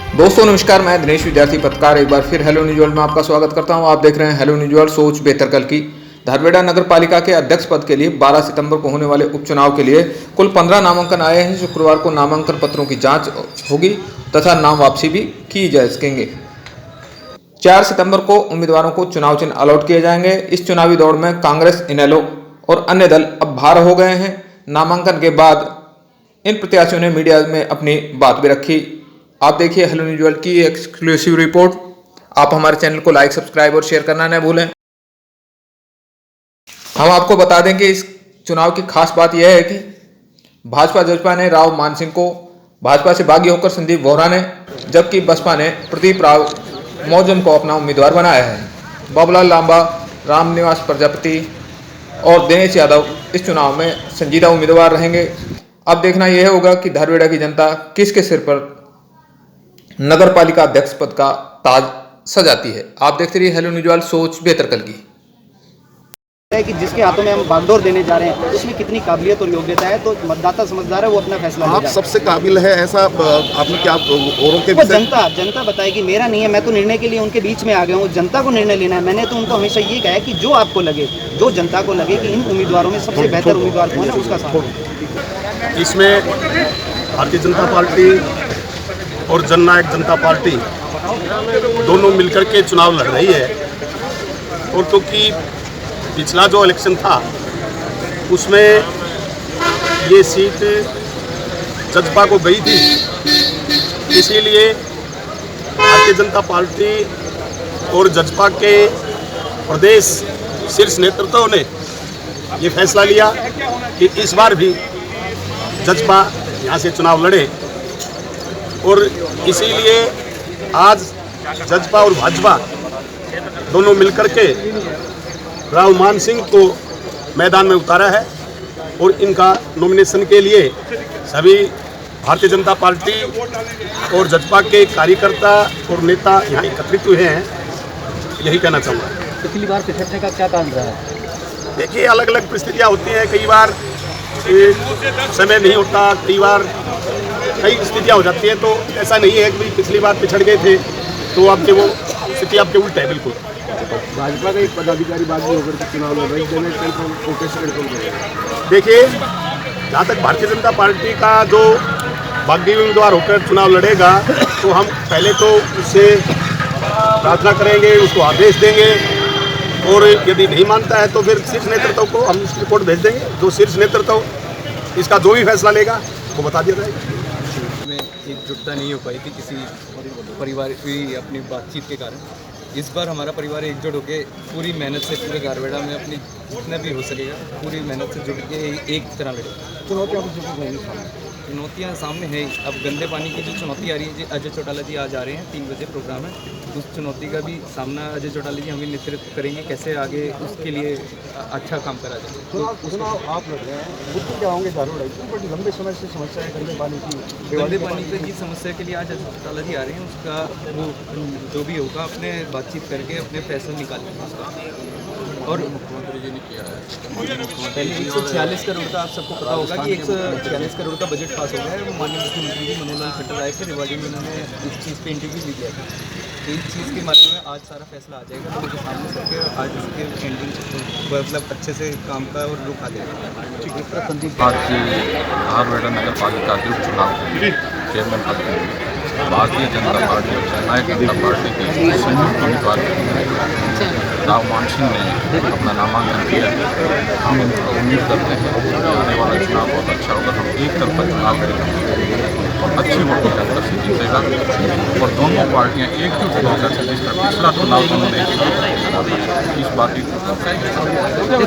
दोस्तों नमस्कार, मैं दिनेश विद्यार्थी पत्रकार एक बार फिर हेलो न्यूज वर्ल्ड में आपका स्वागत करता हूं। आप देख रहे हैं हेलो न्यूज वर्ल्ड, सोच बेहतर कल की। धारवेड़ा नगर पालिका के अध्यक्ष पद के लिए 12 सितंबर को होने वाले उपचुनाव के लिए कुल 15 नामांकन आए हैं। शुक्रवार को नामांकन पत्रों की जांच होगी तथा नाम वापसी भी की जा सकेंगे। 4 सितंबर को उम्मीदवारों को चुनाव चिन्ह अलॉट किए जाएंगे। इस चुनावी दौड़ में कांग्रेस, इनेलो और अन्य दल अब बाहर हो गए हैं। नामांकन के बाद इन प्रत्याशियों ने मीडिया में अपनी बात भी रखी। आप देखिए हेलो न्यूज वर्ल्ड की एक्सक्लूसिव रिपोर्ट। आप हमारे चैनल को लाइक, सब्सक्राइब और शेयर करना न भूलें। हम आपको बता दें कि इस चुनाव की खास बात यह है कि भाजपा जजपा ने राव मानसिंह को, भाजपा से बागी होकर संदीप वोहरा ने, जबकि बसपा ने प्रदीप राव मौजम को अपना उम्मीदवार बनाया है। बाबूलाल लांबा, रामनिवास प्रजापति और दिनेश यादव इस चुनाव में संजीदा उम्मीदवार रहेंगे। अब देखना यह होगा कि धारवेड़ा की जनता किसके सिर पर नगर पालिका अध्यक्ष पद का ताज सजाती है। आप देखते रहिए हेलो न्यूज वर्ल्ड, सोच बेहतर कल की। है कि जिसके हाथों में हम बागडोर देने जा रहे हैं उसमें कितनी काबिलियत और योग्यता है, तो मतदाता समझदार है, वो अपना फैसला आप सबसे काबिल है ऐसा आपने क्या औरों के वो जनता बताएगी। मेरा नहीं है, मैं तो निर्णय के लिए उनके बीच में आ गया हूँ। जनता को निर्णय लेना है। मैंने तो उनको हमेशा ये कहा है कि जो आपको लगे, जो जनता को लगे कि इन उम्मीदवारों में सबसे बेहतर उम्मीदवार कौन है, उसका साथ। इसमें भारतीय जनता पार्टी और जननायक जनता पार्टी दोनों मिलकर के चुनाव लड़ रही है। और क्योंकि पिछला जो इलेक्शन था उसमें ये सीट जजपा को गई थी, इसीलिए भारतीय जनता पार्टी और जजपा के प्रदेश शीर्ष नेतृत्व ने ये फैसला लिया कि इस बार भी जजपा यहाँ से चुनाव लड़े। और इसीलिए आज जजपा और भाजपा दोनों मिलकर के राव मानसिंह को मैदान में उतारा है। और इनका नॉमिनेशन के लिए सभी भारतीय जनता पार्टी और जजपा के कार्यकर्ता और नेता यहाँ एकत्रित हुए हैं। यही कहना चाहूँगा। पिछली बार पिछड़ने का क्या कारण रहा है? देखिए, अलग अलग परिस्थितियाँ होती हैं। कई बार समय नहीं होता, कई बार कई स्थितियाँ हो जाती हैं। तो ऐसा नहीं है कि पिछली बार पिछड़ गए थे तो आपके वो स्थिति आपके उल्टा है। बिल्कुल भाजपा का एक पदाधिकारी बागी होकर के चुनाव लड़ रही है। देखिए, जहाँ तक भारतीय जनता पार्टी का जो बागी उम्मीदवार होकर चुनाव लड़ेगा तो हम पहले तो उससे प्रार्थना करेंगे, उसको आदेश देंगे। और यदि नहीं मानता है तो फिर शीर्ष नेतृत्व को हम उसकी रिपोर्ट भेज देंगे। जो शीर्ष नेतृत्व इसका जो भी फैसला लेगा वो बता दिया जाएगा। में एकजुटता नहीं हो पाई थी किसी परिवार की अपनी बातचीत के कारण। इस बार हमारा परिवार एकजुट होकर पूरी मेहनत से पूरे धारवेड़ा में अपनी जितना भी हो सकेगा पूरी मेहनत से जुट के एक तरह लड़ेगा। चुनौतियाँ सामने है। अब गंदे पानी की जो चुनौती आ रही है जी, अजय चौटाला जी आज आ रहे हैं, 3 बजे प्रोग्राम है। उस चुनौती का भी सामना अजय चौटाला जी हमें नेतृत्व करेंगे, कैसे आगे उसके लिए अच्छा काम करा जाए। तो चुनाव आप लड़ रहे हैं, बुद्धि जाओगे धारवेड़ा की बड़ी लंबे समय से समस्या है गंदे पानी की। गंदे पानी की समस्या के लिए आज अजय चौटाला जी आ रहे हैं। उसका वो जो भी होगा अपने बातचीत करके अपने फैसले निकालेंगे उसका। और मुख्यमंत्री जी ने किया है पहले 146 करोड़ का, आप सबको पता होगा कि 146 करोड़ का बजट पास हो गया है। माननीय मुख्यमंत्री जी मनोहर लाल खट्टर आए थे, रेवाड़ी में उन्होंने इस चीज़ पे इंटरव्यू भी दिया था। तो इस चीज़ के बारे में आज सारा फैसला आ जाएगा लोगों के सामने सबके। आज इसके एंडिंग मतलब अच्छे से काम का और रुख आ जाएगा। आज धारवेड़ा नगर पालिका के उपचुनाव चेयरमैन पद के भारतीय जनता पार्टी और जननायक जनता पार्टी के संयुक्त उम्मीदवार राव मानसिंह ने अपना नामांकन किया। हम उम्मीद करते हैं कि आने वाला चुनाव बहुत अच्छा होगा। हम एक तरफा चुनाव लड़ेंगे और अच्छी वोटों की अंतर से जीतेगा। और दोनों पार्टियां एकजुट होकर जिस तरह पिछला चुनाव उन्होंने इस बात की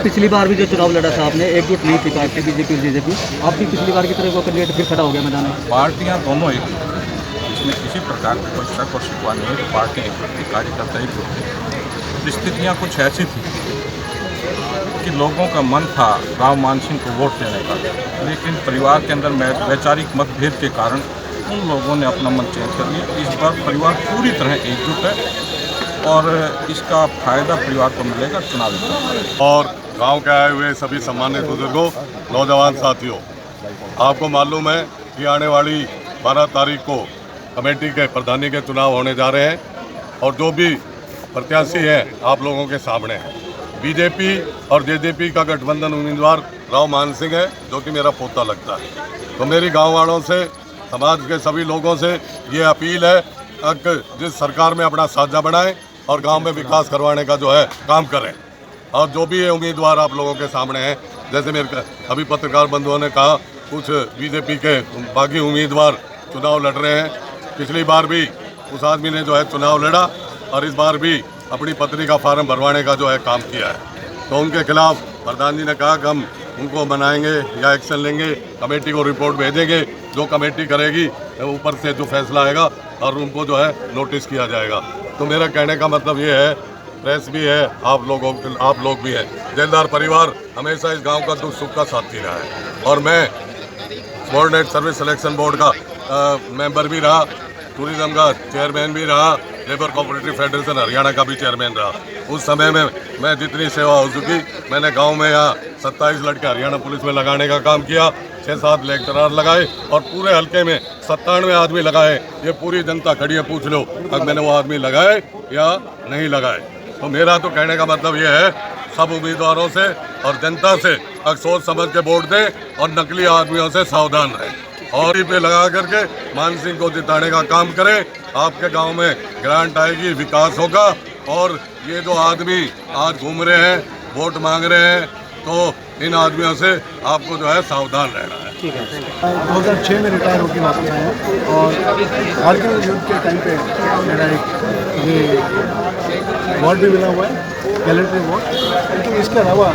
पिछली बार भी जो चुनाव लड़ा था आपने, एकजुट नहीं थी पार्टी बीजेपी और बीजेपी, आप भी पिछली बार की तरह वो कैंडिडेट फिर खड़ा हो गया मैदान में। पार्टियां दोनों एक, इसमें किसी प्रकार का कोई शक और शिकवा नहीं है। पार्टियां एक प्रति कार्यकर्ता एक होते। परिस्थितियाँ कुछ ऐसी थी कि लोगों का मन था राव मानसिंह को वोट देने का, लेकिन परिवार के अंदर वैचारिक मतभेद के कारण उन लोगों ने अपना मन चेंज कर लिया। इस बार परिवार पूरी तरह एकजुट है और इसका फायदा परिवार को मिलेगा चुनाव। और गांव के आए हुए सभी सम्मानित बुजुर्गों, नौजवान साथियों, आपको मालूम है कि आने वाली 12 तारीख को कमेटी के प्रधानी के चुनाव होने जा रहे हैं और जो भी प्रत्याशी है आप लोगों के सामने है। बीजेपी और जेजेपी का गठबंधन उम्मीदवार राव मान सिंह है, जो कि मेरा पोता लगता है। तो मेरी गांव वालों से, समाज के सभी लोगों से ये अपील है कि जिस सरकार में अपना साझा बनाएं और गांव में विकास करवाने का जो है काम करें। और जो भी ये उम्मीदवार आप लोगों के सामने हैं, जैसे मेरे अभी पत्रकार बंधुओं ने कहा, कुछ बीजेपी के बागी उम्मीदवार चुनाव लड़ रहे हैं। पिछली बार भी उस आदमी ने जो है चुनाव लड़ा और इस बार भी अपनी पत्नी का फार्म भरवाने का जो है काम किया है। तो उनके खिलाफ प्रधान जी ने कहा कि हम उनको बनाएंगे या एक्शन लेंगे, कमेटी को रिपोर्ट भेजेंगे, जो कमेटी करेगी ऊपर से जो फैसला आएगा और उनको जो है नोटिस किया जाएगा। तो मेरा कहने का मतलब ये है, प्रेस भी है, आप लोग भी हैं, जेलदार परिवार हमेशा इस गांव का दुख सुख का साथी रहा है। और मैं सबॉर्डिनेट सर्विस सिलेक्शन बोर्ड का मेंबर भी रहा, टूरिज्म का चेयरमैन भी रहा, लेबर कोऑपरेटिव फेडरेशन हरियाणा का भी चेयरमैन रहा। उस समय में मैं जितनी सेवा हो चुकी, मैंने गांव में यहाँ 27 लड़के हरियाणा पुलिस में लगाने का काम किया, 6-7 लेक्चरार लगाए और पूरे हल्के में 97 आदमी लगाए। ये पूरी जनता खड़ी है, पूछ लो अब मैंने वो आदमी लगाए या नहीं लगाए। तो मेरा तो कहने का मतलब ये है, सब उम्मीदवारों से और जनता से सोच समझ के वोट दें और नकली आदमियों से सावधान रहें और इस पे लगा करके मान सिंह को जिताने का काम करें। आपके गांव में ग्रांट आएगी, विकास होगा। और ये जो आदमी आज घूम रहे हैं, वोट मांग रहे हैं, तो इन आदमियों से आपको जो है सावधान रहना है। 2006 में रिटायर होकर वापस आया हूँ और झारखंड युद्ध के टाइम पे मेरा एक ये अवार्ड भी मिला हुआ है, गैलेंट्री अवार्ड। लेकिन इसके अलावा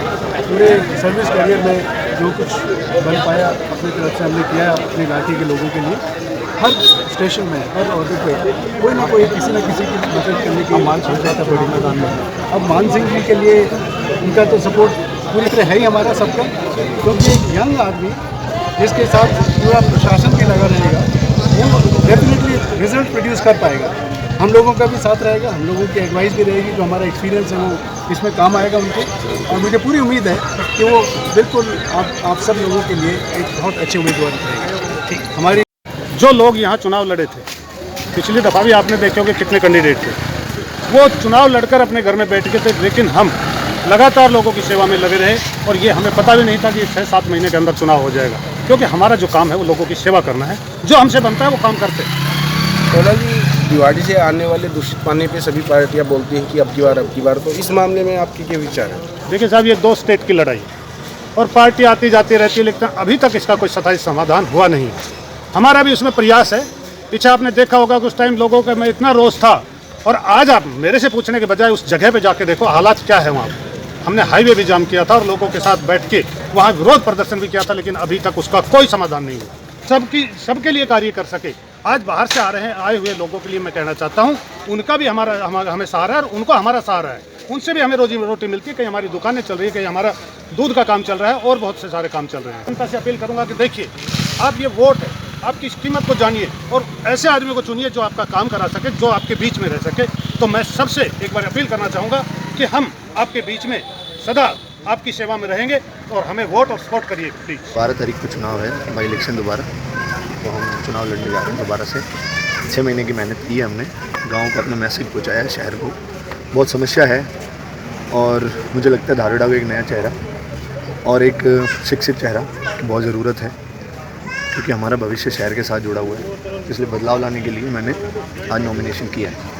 पूरे सर्विस करियर में जो कुछ बन पाया अपनी तरफ से हमने किया अपनी घाटी के लोगों के लिए। हर स्टेशन में, हर ऑर्डर पे कोई ना कोई किसी न किसी की मदद करने की मान सोच रहा था बड़ी मैदान में। अब मान सिंह जी के लिए उनका तो सपोर्ट पूरी तरह है ही हमारा सबका, क्योंकि एक यंग आदमी जिसके साथ पूरा प्रशासन भी लगा रहेगा, वो डेफिनेटली रिजल्ट प्रोड्यूस कर पाएगा। हम लोगों का भी साथ रहेगा, हम लोगों की एडवाइस भी रहेगी, जो हमारा एक्सपीरियंस है वो इसमें काम आएगा उनको। और मुझे पूरी उम्मीद है कि वो बिल्कुल आप सब लोगों के लिए एक बहुत अच्छे उम्मीदवार रहेगा। ठीक, हमारी जो लोग यहाँ चुनाव लड़े थे, पिछली दफ़ा भी आपने देखे होंगे कितने कैंडिडेट थे, वो चुनाव लड़कर अपने घर में बैठ के थे, लेकिन हम लगातार लोगों की सेवा में लगे रहे और ये हमें पता भी नहीं था कि 6-7 महीने के अंदर चुनाव हो जाएगा, क्योंकि हमारा जो काम है वो लोगों की सेवा करना है। जो हमसे बनता है वो काम करते हैं। जी, दिवाली से आने वाले दूषित पानी पे सभी पार्टियां बोलती हैं कि अब की बार, तो इस मामले में आपकी क्या विचार है? देखिए साहब, ये 2 स्टेट की लड़ाई है और पार्टी आती जाती रहती है, लेकिन अभी तक इसका कोई स्थायी समाधान हुआ नहीं है। हमारा भी उसमें प्रयास है। पीछे आपने देखा होगा कि उस टाइम लोगों का में इतना रोष था, और आज आप मेरे से पूछने के बजाय उस जगह पे जाके देखो हालात क्या है वहाँ। हमने हाईवे भी जाम किया था और लोगों के साथ बैठ के वहाँ विरोध प्रदर्शन भी किया था, लेकिन अभी तक उसका कोई समाधान नहीं हुआ। सबके लिए कार्य कर सके। आज बाहर से आए हुए लोगों के लिए मैं कहना चाहता हूँ, उनका भी हमें सहारा है और उनको हमारा सहारा है। उनसे भी हमें रोजी रोटी मिलती है, कहीं हमारी दुकानें चल रही है, कहीं हमारा दूध का काम चल रहा है और बहुत से सारे काम चल रहे हैं। जनता से अपील करूँगा कि देखिए, आप ये वोट है, आपकी इस कीमत को जानिए और ऐसे आदमी को चुनिए जो आपका काम करा सके, जो आपके बीच में रह सके। तो मैं सबसे एक बार अपील करना चाहूँगा कि हम आपके बीच में सदा आपकी सेवा में रहेंगे और हमें वोट और सपोर्ट करिए प्लीज। 12 तारीख को चुनाव है, बाई इलेक्शन दोबारा, तो हम चुनाव लड़ने जा रहे हैं दोबारा से। 6 महीने की मेहनत की है हमने, गांव को अपना मैसेज पहुंचाया है, शहर को। बहुत समस्या है और मुझे लगता है धारवाड़ा को एक नया चेहरा और एक शिक्षित चेहरा की बहुत ज़रूरत है, क्योंकि हमारा भविष्य शहर के साथ जुड़ा हुआ है। इसलिए बदलाव लाने के लिए मैंने आज नॉमिनेशन किया है।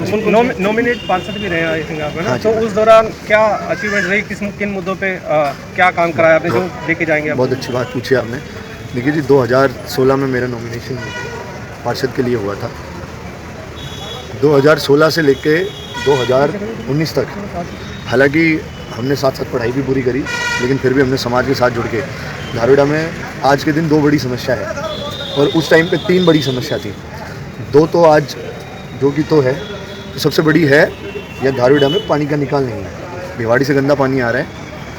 नॉमिनेट पार्षद भी रहे आई थिंक आप, है ना? तो उस दौरान क्या अचीवमेंट रही, किन मुद्दों पे क्या काम कराया आपने, जो लेके जाएंगे आप? बहुत अच्छी बात पूछी आपने। देखिए जी, 2016 में मेरा नॉमिनेशन पार्षद के लिए हुआ था। 2016 से लेके 2019 तक, हालांकि हमने साथ साथ पढ़ाई भी पूरी करी, लेकिन फिर भी हमने समाज के साथ जुड़ के धारवाड़ा में आज के दिन 2 बड़ी समस्या है और उस टाइम पे 3 बड़ी समस्या थी। 2 तो आज जो कि तो है, तो सबसे बड़ी है या धारवाड़ा में पानी का निकाल नहीं है। भिवाड़ी से गंदा पानी आ रहा है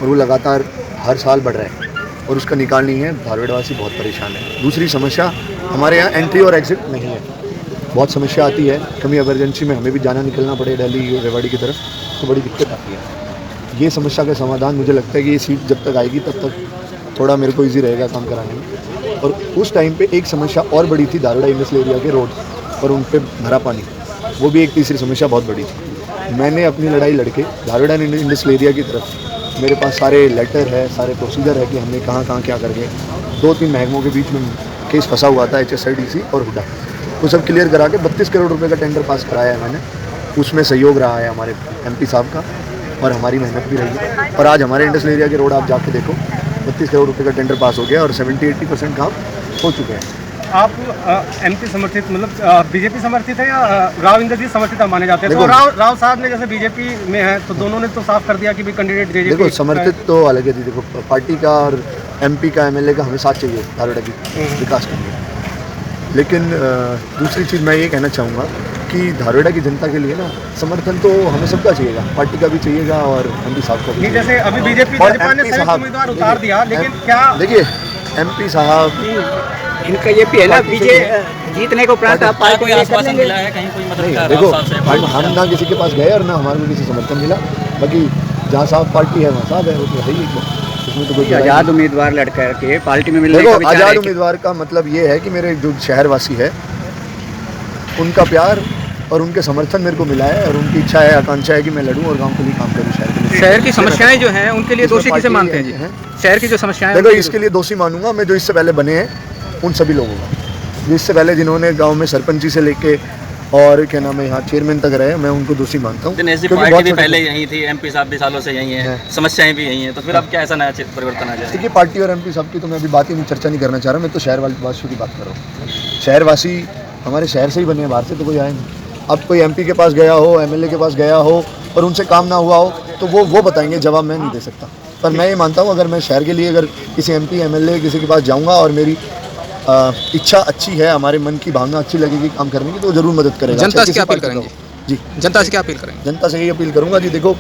और वो लगातार हर साल बढ़ रहा है और उसका निकाल नहीं है। धारवाड़वासी बहुत परेशान है। दूसरी समस्या, हमारे यहाँ एंट्री और एग्जिट नहीं है, बहुत समस्या आती है। कभी इमरजेंसी में हमें भी जाना निकलना पड़े दिल्ली रेवाड़ी की तरफ, तो बड़ी दिक्कत आती है। ये समस्या का समाधान मुझे लगता है कि ये सीट जब तक आएगी तब तक थोड़ा मेरे को ईजी रहेगा काम कराने में। और उस टाइम पे एक समस्या और बड़ी थी धारवाड़ा इंडस्ट्रियल एरिया के रोड। और उन पर भरा पानी, वो भी एक तीसरी समस्या बहुत बड़ी थी। मैंने अपनी लड़ाई लड़के धारवेड़ा इंडस्ट्रियल एरिया की तरफ, मेरे पास सारे लेटर है, सारे प्रोसीजर है कि हमने कहाँ कहाँ क्या करके 2-3 महकमों के बीच में केस फंसा हुआ था, HSIDC और हुडा, वो सब क्लियर करा के 32 करोड़ रुपए का टेंडर पास कराया है मैंने। उसमें सहयोग रहा है हमारे MP साहब का और हमारी मेहनत भी रही है। और आज हमारे इंडस्ट्रियल एरिया के रोड आप जाके देखो, 32 करोड़ रुपए का टेंडर पास हो गया और 70-80% काम हो चुके हैं। आप MP समर्थित मतलब BJP समर्थित है या राव इंद्रजीत समर्थित आप माने जाते हैं? तो राव साहब ने जैसे BJP में है तो दोनों ने तो साफ कर दिया कि भी कैंडिडेट JJP। देखो समर्थित तो अलग है जी, देखो पार्टी का और MP का MLA का हमें साथ चाहिए धारवेड़ा की विकास के लिए। लेकिन दूसरी चीज़ मैं ये कहना चाहूँगा कि धारवेड़ा की जनता के लिए ना समर्थन तो हमें सबका चाहिएगा, पार्टी का भी चाहिएगा और MP साहब का भी। जैसे अभी BJP ने संयुक्त उम्मीदवार उतार दिया, लेकिन क्या देखिए MP साहब इनका ये भी है ना, जीतने को उपरांत आप पार्टी को आश्वासन मिला है कहीं कोई मदद? देखो हम ना किसी के पास गए और ना हमारे को किसी समर्थन मिला, बाकी जहाँ साहब पार्टी है वहाँ साहब है, वो तो है ही। इसमें तो कोई आज़ाद उम्मीदवार लड़कर के पार्टी में मिलने देखो आज़ाद उम्मीदवार का मतलब ये है कि मेरे जो शहरवासी है उनका प्यार और उनके समर्थन मेरे को मिला है और उनकी इच्छा है, आकांक्षा है कि मैं लड़ूं और गांव के लिए काम करूं, शहर के लिए। शहर की समस्याएं जो हैं उनके लिए दोषी किसे मानते हैं जी? शहर की जो समस्याएं, देखो इसके लिए दोषी मानूंगा मैं जो इससे पहले बने हैं उन सभी लोगों का, जिससे पहले जिन्होंने गांव में सरपंची से लेके और क्या नाम है यहाँ चेयरमैन तक रहे, मैं उनको दोषी मानता हूँ। पार्टी भी पहले यहीं थी, MP साहब भी सालों से यहीं है, समस्याएं भी यहीं हैं, तो फिर अब क्या ऐसा नया परिवर्तन आ जाए? देखिए पार्टी और MP साहब की तो मैं अभी बात ही नहीं, चर्चा नहीं करना चाह रहा, मैं तो शहरवासियों की बात कर रहा हूँ। शहरवासी हमारे शहर से ही बने हैं, बाहर से तो कोई आए नहीं। अब कोई MP के पास गया हो, MLA के पास गया हो और उनसे काम ना हुआ हो तो वो बताएंगे, जवाब मैं नहीं दे सकता। पर मैं ये मानता हूँ अगर मैं शहर के लिए अगर किसी MP MLA किसी के पास जाऊँगा और मेरी इच्छा अच्छी है, हमारे मन की भावना अच्छी लगेगी काम करने की, तो जरूर मदद करेगा। जनता से क्या अपील करेंगे जी? जनता से क्या अपील करेंगे? जनता से यही अपील करूँगा जी, देखो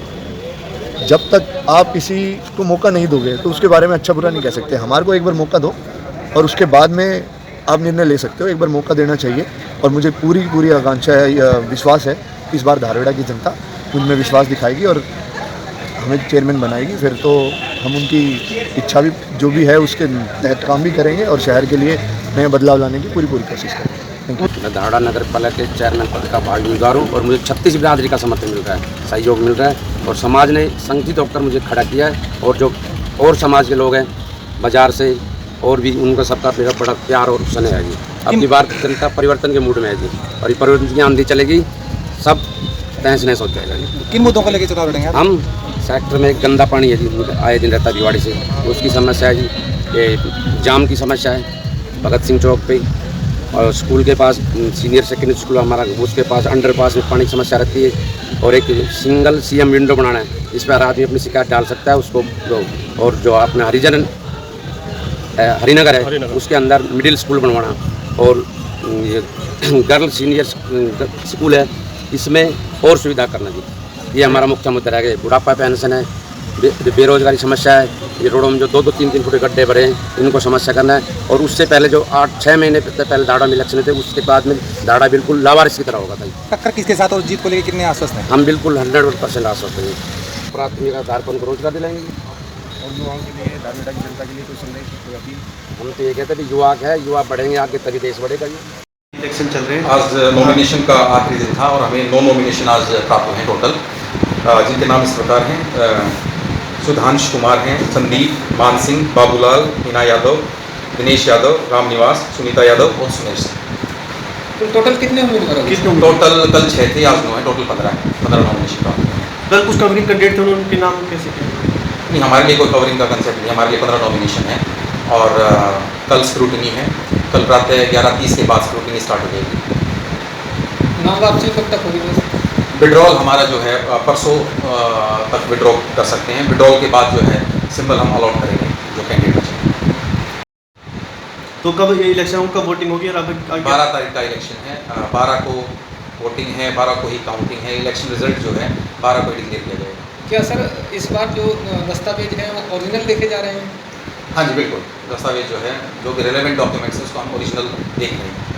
जब तक आप किसी को मौका नहीं दोगे तो उसके बारे में अच्छा बुरा नहीं कह सकते। हमारे को एक बार मौका दो और उसके बाद में आप निर्णय ले सकते हो, एक बार मौका देना चाहिए। और मुझे पूरी आकांक्षा है, विश्वास है इस बार धारवेड़ा की जनता मुझ में विश्वास दिखाएगी और हमें चेयरमैन बनाएगी। फिर तो हम उनकी इच्छा भी जो भी है उसके तहत काम भी करेंगे और शहर के लिए नए बदलाव लाने की पूरी कोशिश करेंगे। मैं धारवेड़ा नगर पालिका के चेयरमैन पद का भाग उम्मीदवार हूँ और मुझे 36 बिरादरी का समर्थन मिल रहा है, सहयोग मिल रहा है और समाज ने संगठित होकर मुझे खड़ा किया है। और जो और समाज के लोग हैं बाजार से और भी, उनका सबका बड़ा प्यार और स्नेह है जी। अब की बार जनता परिवर्तन के मूड में है जी और ये परिवर्तन की आंधी चलेगी, सब तहस नहस हो जाएगा जी। किन मुद्दों को लेकर चुनाव लड़ेंगे हम सेक्टर में गंदा पानी है जी, आए दिन रहता है भिवाड़ी से, उसकी समस्या है जी। ये जाम की समस्या है भगत सिंह चौक पे और स्कूल के पास, सीनियर सेकेंडरी स्कूल हमारा, उसके पास अंडरपास में पानी की समस्या रहती है। और एक सिंगल CM विंडो बनाना है, इस पर आदमी अपनी शिकायत डाल सकता है उसको। और जो अपना हरिनगर है उसके अंदर मिडिल स्कूल बनवाना और ये गर्ल सीनियर स्कूल है, इसमें और सुविधा करना जी। ये हमारा मुख्य मुद्दा रहेगा। बुढ़ापा पेंशन है, बेरोजगारी समस्या है, ये रोडों में जो 2-2, 3-3 फुट गड्ढे भरे हैं इनको समस्या करना है। और उससे पहले जो 8-6 महीने पहले धारवेड़ा में इलेक्शन थे, उसके बाद में धारवेड़ा बिल्कुल लावारिस की तरह होगा था। टक्कर किसके साथ और जीत को लेकर कितने आश्वस्त हैं? हम बिल्कुल 100% आश्वस्त हैं। प्राथमिक आधार पर उनको रोजगार दिलाएंगे और युवाओं के लिए, धारवेड़ा की जनता के लिए कोई संदेश, कोई अपील? हम तो ये कहते हैं युवा है, युवा बढ़ेंगे आगे तभी देश बढ़ेगा। ये इलेक्शन चल रहे हैं, आज नॉमिनेशन का आखिरी दिन था और हमें 9 नॉमिनेशन आज प्राप्त हुए हैं टोटल, जिनके नाम इस प्रकार हैं। सुधांश कुमार हैं, संदीप, मान सिंह, बाबूलाल, मीना यादव, दिनेश यादव, राम निवास, सुनीता यादव और सुमेश। तो टोटल कितने उम्मीदवार हैं? टोटल कल 6 थे, आज 9 है, टोटल 15 नॉमिनेशन प्राप्त। कल कुछ कवरिंग कैंडिडेट थे, उनके नाम कैसे? नहीं, हमारे लिए कोई कवरिंग का कंसेप्ट नहीं, हमारे लिए 15 नॉमिनेशन है और कल स्क्रूटनी है। कल प्रातः 11:30 के बाद स्क्रूटनी स्टार्ट हो जाएगी। नाम वापसी कब तक होगी? विड्रॉल हमारा जो है परसों तक विड्रॉ कर सकते हैं। विड्रॉल के बाद जो है सिंबल हम अलॉट करेंगे जो कैंडिडेट बचे। तो कब ये इलेक्शन, कब वोटिंग होगी? और 12 तारीख का इलेक्शन है, 12 को वोटिंग है, 12 को ही काउंटिंग है। इलेक्शन रिजल्ट जो है 12 को डिक्लेयर किया जाएगा। क्या सर इस बार जो दस्तावेज हैं वो ओरिजिनल देखे जा रहे हैं? हाँ जी बिल्कुल, दस्तावेज जो है, जो भी रिलेवेंट डॉक्यूमेंट्स है उसको हम ओरिजिनल देख रहे हैं।